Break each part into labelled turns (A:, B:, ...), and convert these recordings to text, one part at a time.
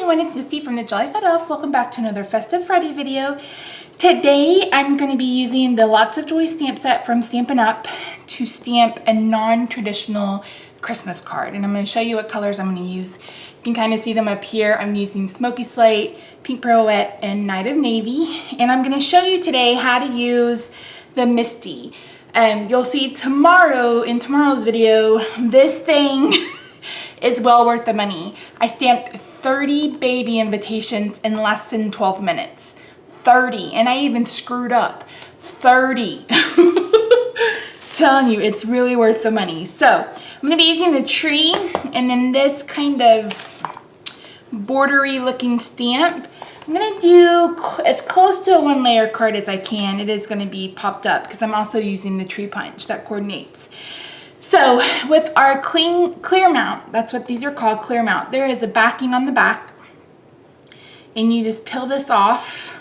A: everyone, it's Misty from the Jolly Fat Elf. Welcome back to another Festive Friday video. Today I'm going to be using the Lots of Joy stamp set from Stampin' Up! To stamp a non-traditional Christmas card. And I'm going to show you what colors I'm going to use. You can kind of see them up here. I'm using Smoky Slate, Pink Pirouette, and Night of Navy. And I'm going to show you today how to use the MISTI. You'll see tomorrow, in tomorrow's video, this thing is well worth the money. I stamped 30 baby invitations in less than 12 minutes. 30, and I even screwed up. 30. Telling you, it's really worth the money. So I'm gonna be using the tree and then this kind of bordery looking stamp. I'm gonna do as close to a one layer card as I can. It is gonna be popped up because I'm also using the tree punch that coordinates. So with our clear mount, that's what these are called, clear mount, there is a backing on the back and you just peel this off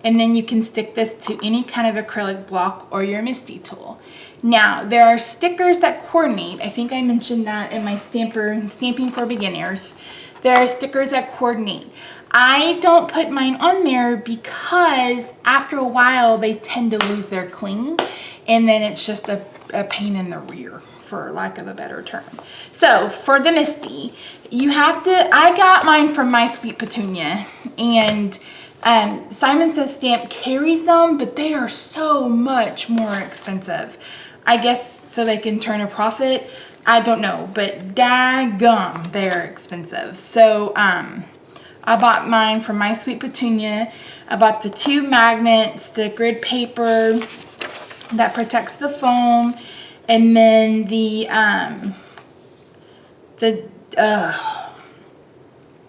A: and then you can stick this to any kind of acrylic block or your MISTI tool. Now there are stickers that coordinate. I think I mentioned that in my Stamping for Beginners. There are stickers that coordinate. I don't put mine on there because after a while they tend to lose their cling and then it's just a pain in the rear, for lack of a better term. So for the MISTI, you have to, I got mine from My Sweet Petunia, and Simon Says Stamp carries them, but they are so much more expensive. I guess so they can turn a profit. I don't know, but daggum, they're expensive. So I bought mine from My Sweet Petunia. I bought the 2 magnets, the grid paper that protects the foam, and then the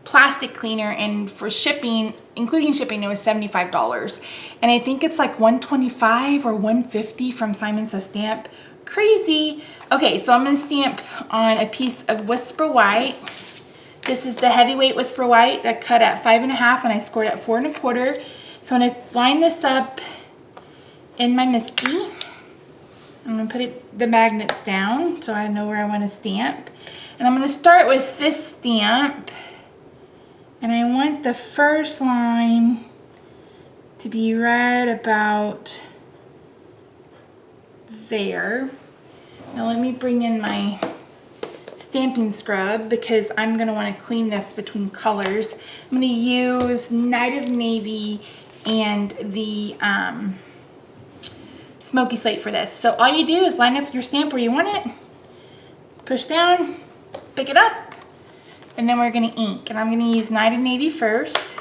A: plastic cleaner, and for shipping, including shipping, it was $75. And I think it's like $125 or $150 from Simon Says Stamp. Crazy. Okay, so I'm gonna stamp on a piece of Whisper White. This is the heavyweight Whisper White that cut at 5.5 and I scored at 4 1/4. So I'm gonna line this up in my MISTI. I'm gonna put the magnets down so I know where I want to stamp. And I'm gonna start with this stamp. And I want the first line to be right about there. Now let me bring in my stamping scrub because I'm gonna want to clean this between colors. I'm gonna use Night of Navy and the Smoky Slate for this. So all you do is line up your stamp where you want it, push down, pick it up, and then we're gonna ink. And I'm gonna use Night of Navy first.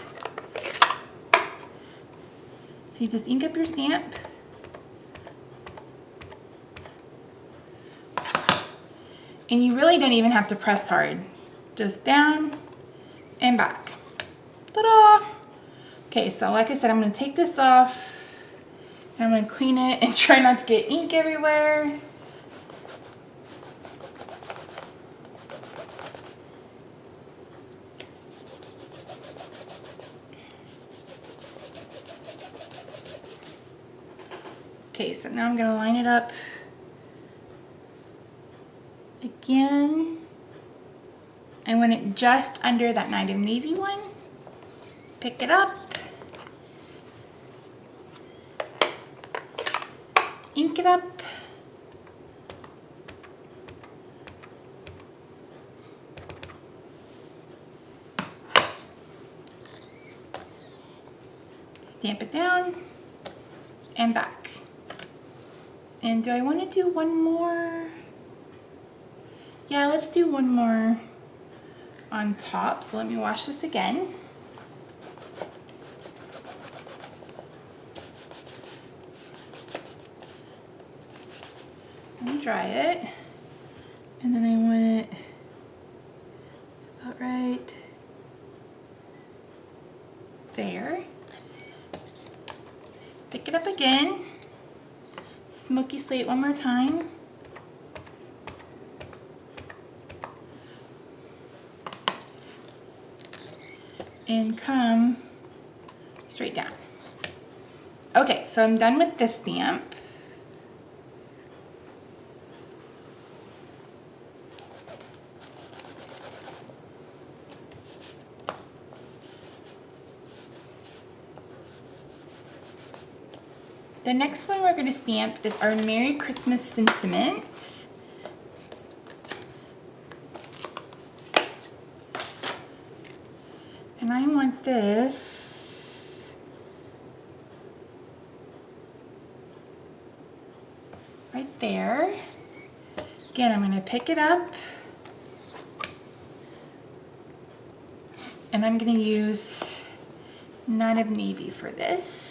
A: So you just ink up your stamp. And you really don't even have to press hard. Just down and back. Ta-da! Okay, so like I said, I'm gonna take this off. I'm going to clean it and try not to get ink everywhere. Okay, so now I'm going to line it up again. I want it just under that Night of Navy one. Pick it up. Ink it up. Stamp it down and back. And do I want to do one more? Yeah, let's do one more on top. So let me wash this again. Dry it, and then I want it about right there. Pick it up again, Smoky Slate one more time, and come straight down. Okay, so I'm done with this stamp. The next one we're going to stamp is our Merry Christmas sentiment. And I want this right there. Again, I'm going to pick it up and I'm going to use Night of Navy for this.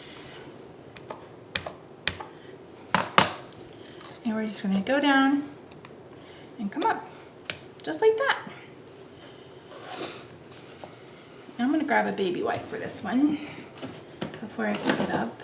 A: And we're just going to go down and come up just like that. I'm going to grab a baby wipe for this one before I pick it up.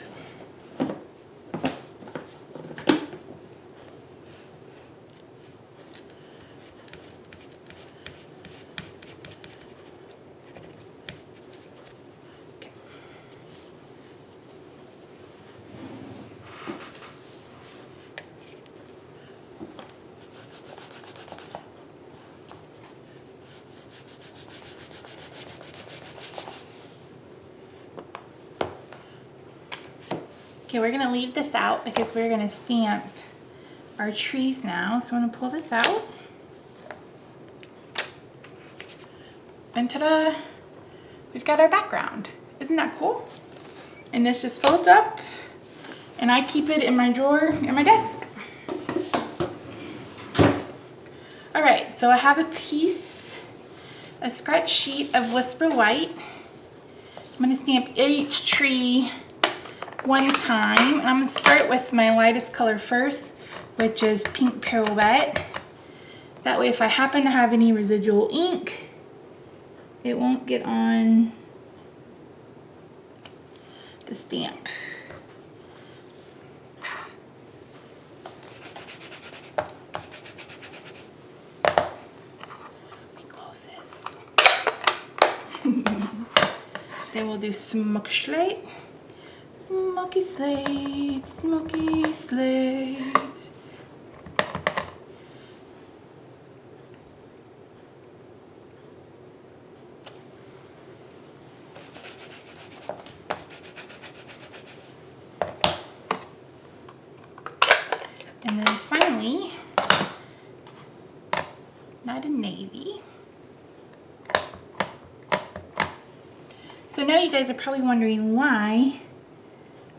A: Okay, we're gonna leave this out because we're gonna stamp our trees now. So I'm gonna pull this out. And ta-da! We've got our background. Isn't that cool? And this just folds up and I keep it in my drawer in my desk. All right, so I have a scratch sheet of Whisper White. I'm gonna stamp each tree one time, and I'm going to start with my lightest color first, which is Pink Pirouette. That way if I happen to have any residual ink, it won't get on the stamp. Let me close this. Then we'll do Smoky Slate. Smoky slate, smoky slate. And then finally, Night of Navy. So now you guys are probably wondering why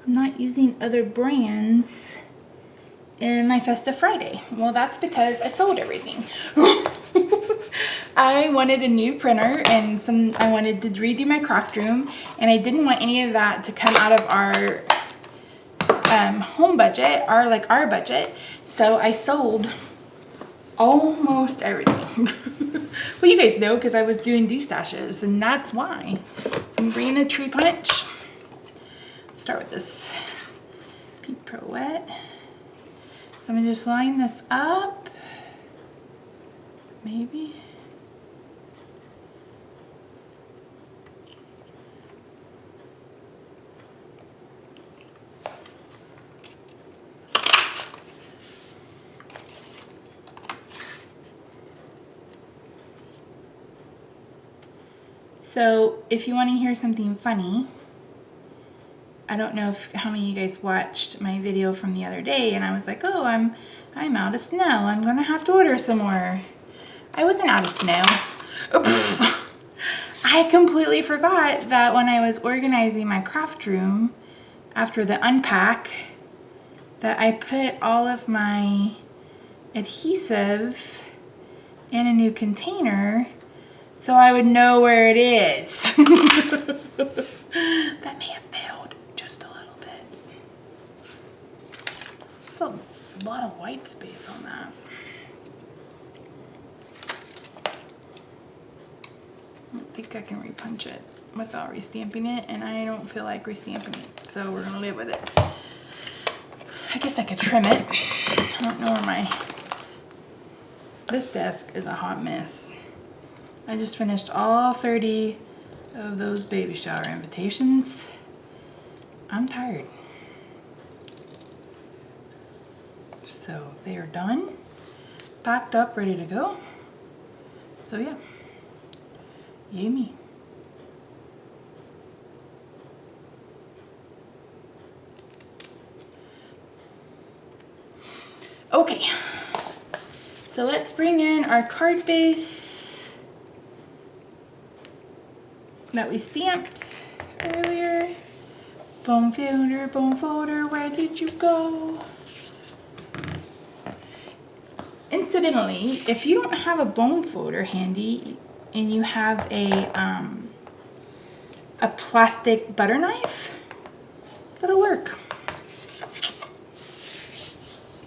A: I'm not using other brands in my Festive Friday. Well, that's because I sold everything. I wanted a new printer and I wanted to redo my craft room, and I didn't want any of that to come out of our home budget, our budget. So I sold almost everything. Well, you guys know because I was doing destashes, and that's why. So I'm bringing a tree punch. Start with this Pink Pirouette. So I'm gonna just line this up, maybe. So if you want to hear something funny, I don't know how many of you guys watched my video from the other day, and I was like, oh, I'm out of snow. I'm gonna have to order some more. I wasn't out of snow. I completely forgot that when I was organizing my craft room after the unpack, that I put all of my adhesive in a new container so I would know where it is. That may have failed just a little bit. It's a lot of white space on that. I don't think I can repunch it without restamping it, and I don't feel like restamping it, so we're gonna live with it. I guess I could trim it. I don't know where this desk is a hot mess. I just finished all 30 of those baby shower invitations. I'm tired. So they are done, packed up, ready to go. So yeah, yay me. Okay, so let's bring in our card base that we stamped earlier. Bone folder, where did you go? Incidentally, if you don't have a bone folder handy and you have a plastic butter knife, that'll work.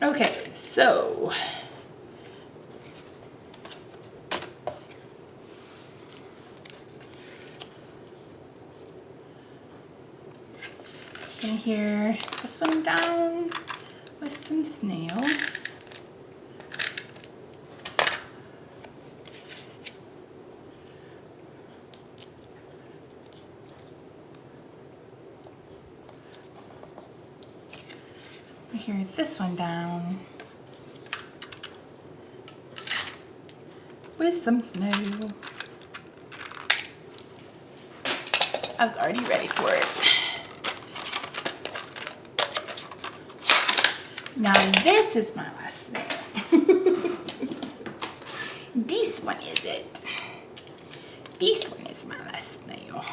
A: Okay, so gonna hear this one down with some snail. Here, this one down with some snow. I was already ready for it. Now this is my last snail. This one is it. This one is my last snail.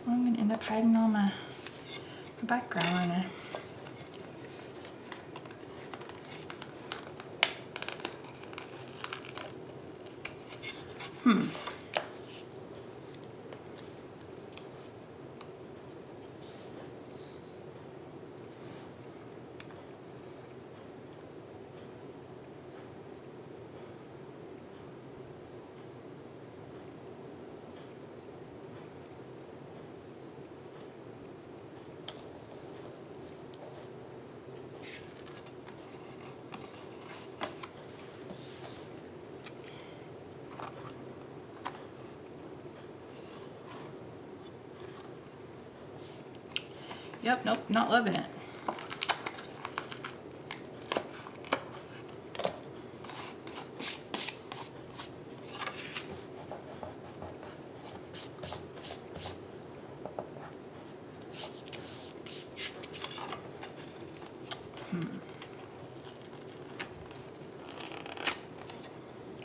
A: I'm gonna end up hiding all my background on it. Yep, nope, not loving it.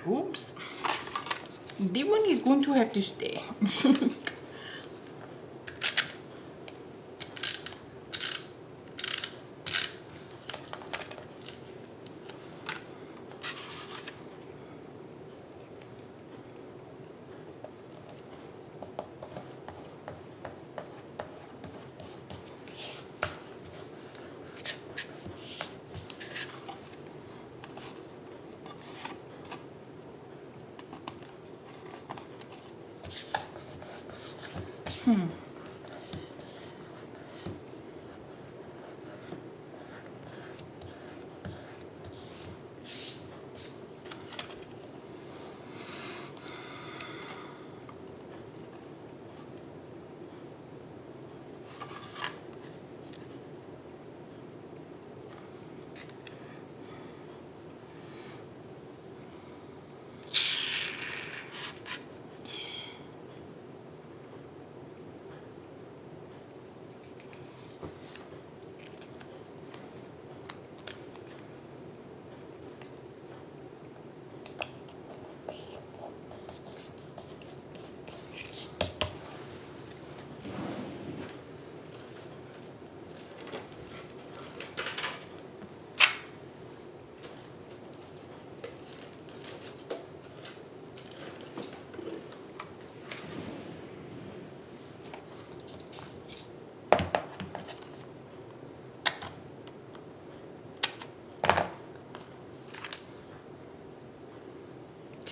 A: Oops. The one is going to have to stay.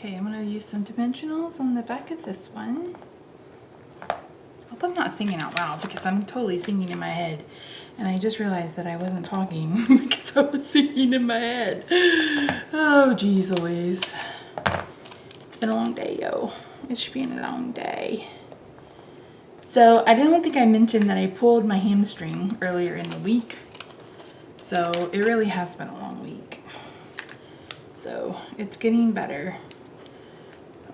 A: Okay, I'm gonna use some dimensionals on the back of this one. I hope I'm not singing out loud because I'm totally singing in my head. And I just realized that I wasn't talking because I was singing in my head. Oh, geez Louise. It's been a long day, yo. It's been a long day. So I don't think I mentioned that I pulled my hamstring earlier in the week. So it really has been a long week. So it's getting better.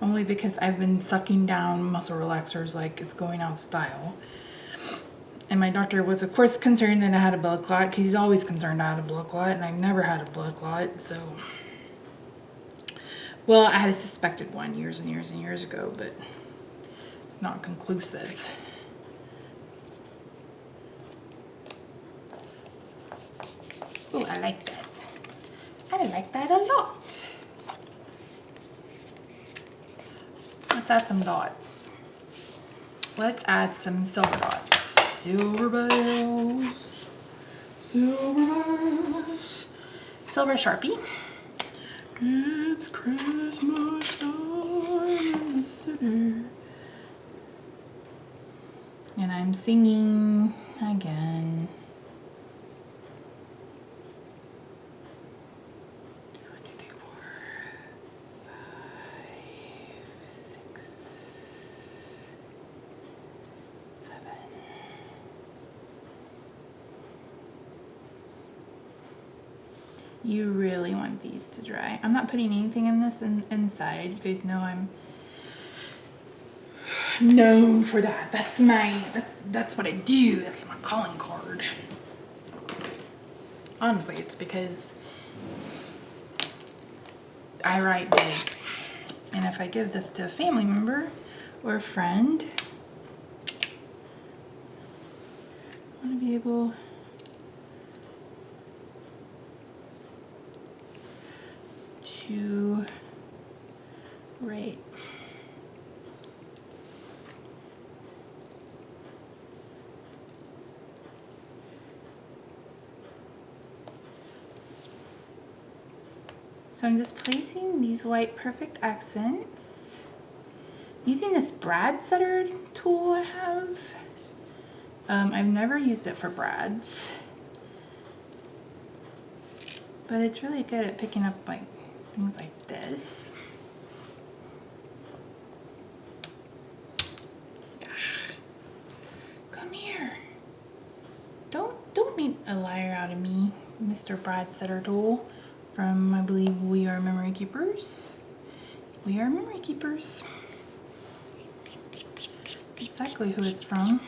A: Only because I've been sucking down muscle relaxers like it's going out of style. And my doctor was of course concerned that I had a blood clot, because he's always concerned I had a blood clot, and I've never had a blood clot, so. Well, I had a suspected one years and years and years ago, but it's not conclusive. Oh, I like that. I like that a lot. Let's add some dots. Let's add some silver dots. Silver bells. Silver bells. Silver Sharpie. It's Christmas time in the city. And I'm singing again. 1, 2, 3, 4, 5, 6, 7. You really want these to dry. I'm not putting anything in this inside. You guys know I'm known for that. That's what I do. That's my calling card. Honestly, it's because I write big. And if I give this to a family member or a friend, I want to be able to write. So I'm just placing these white perfect accents using this brad setter tool I have. I've never used it for brads, but it's really good at picking up like things like this. Come here. Don't make a liar out of me, Mr. Brad Setter tool. From, I believe, We Are Memory Keepers. We Are Memory Keepers. Exactly who it's from.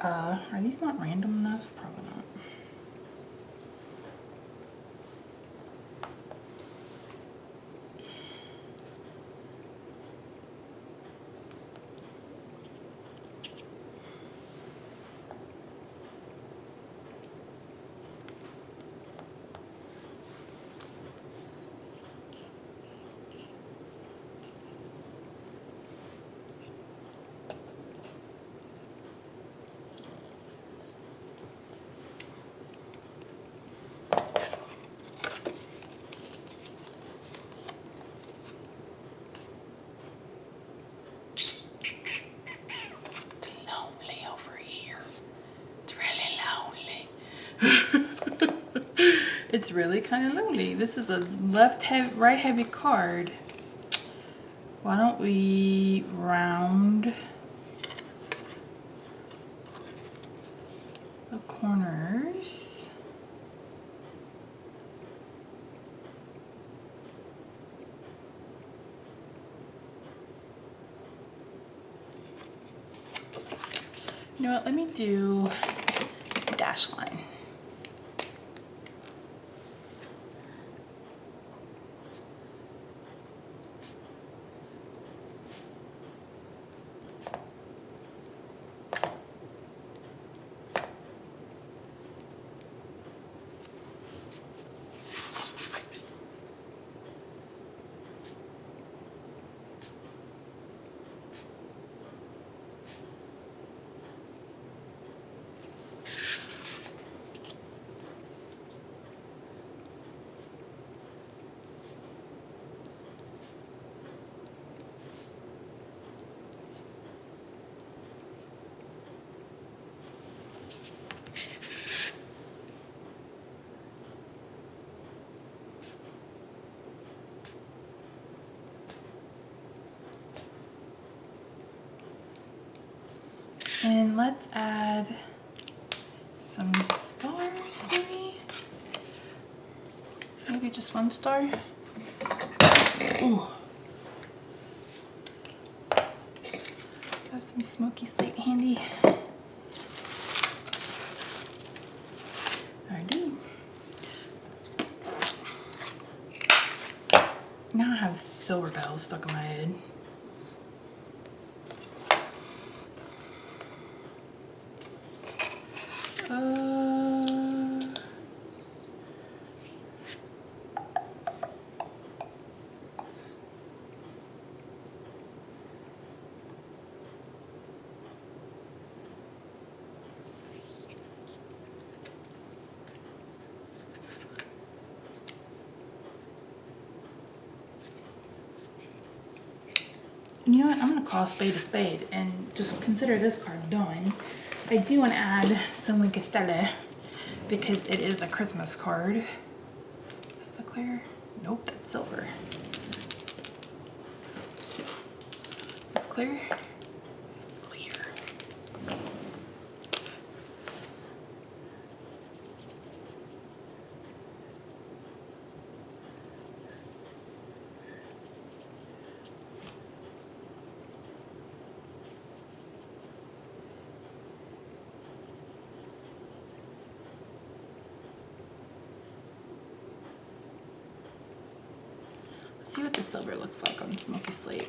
A: Are these not random enough? Probably not. It's really kind of lonely. This is a right heavy card. Why don't we round the corners? You know what, let me do a dash line. And let's add some stars, maybe? Maybe just one star. Ooh. Have some smoky slate handy. I do. Now I have silver bells stuck in my head. You know what, I'm gonna call a spade and just consider this card done. I do want to add some Winky Stella because it is a Christmas card. Is this the clear? Nope, that's silver. Is this clear? Clear. See what the silver looks like on the smoky slate.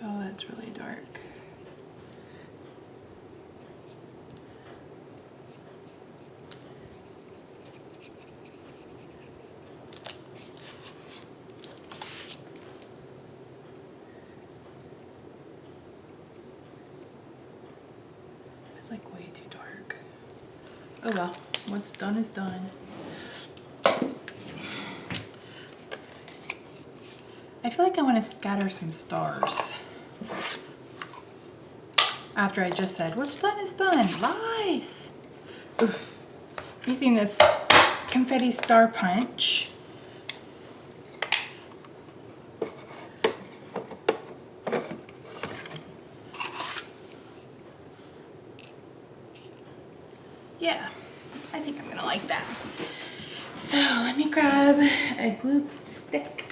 A: Oh, that's really dark. Like way too dark. Oh well, what's done is done. I feel like I want to scatter some stars. After I just said, what's done is done. Lies! Oof. Using this confetti star punch. Yeah, I think I'm gonna like that. So let me grab a glue stick.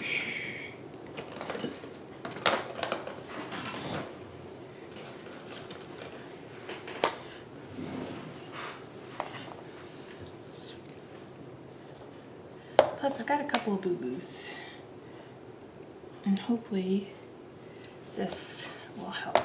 A: Plus I've got a couple of boo-boos. And hopefully this will help.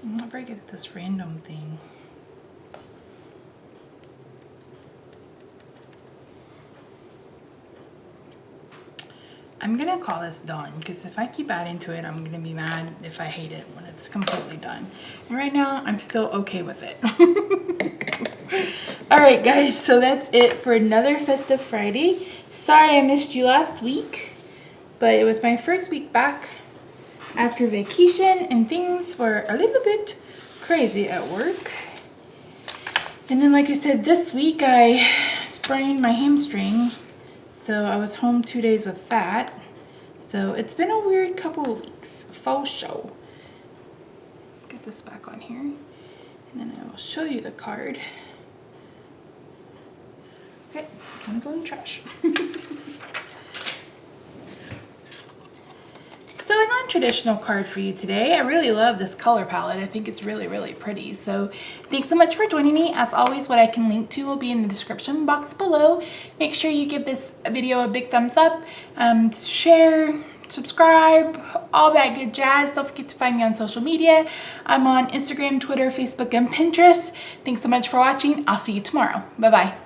A: I'm not very good at this random thing. I'm gonna call this done because if I keep adding to it, I'm gonna be mad if I hate it when it's completely done. And right now, I'm still okay with it. All right, guys, so that's it for another Festive Friday. Sorry I missed you last week, but it was my first week back after vacation and things were a little bit crazy at work. And then, like I said, this week I sprained my hamstring, so I was home 2 days with that. So it's been a weird couple of weeks, faux show. Get this back on here, and then I will show you the card. Okay, I'm going trash. So a non-traditional card for you today. I really love this color palette. I think it's really, really pretty. So thanks so much for joining me. As always, what I can link to will be in the description box below. Make sure you give this video a big thumbs up, share, subscribe, all that good jazz. Don't forget to find me on social media. I'm on Instagram, Twitter, Facebook, and Pinterest. Thanks so much for watching. I'll see you tomorrow. Bye-bye.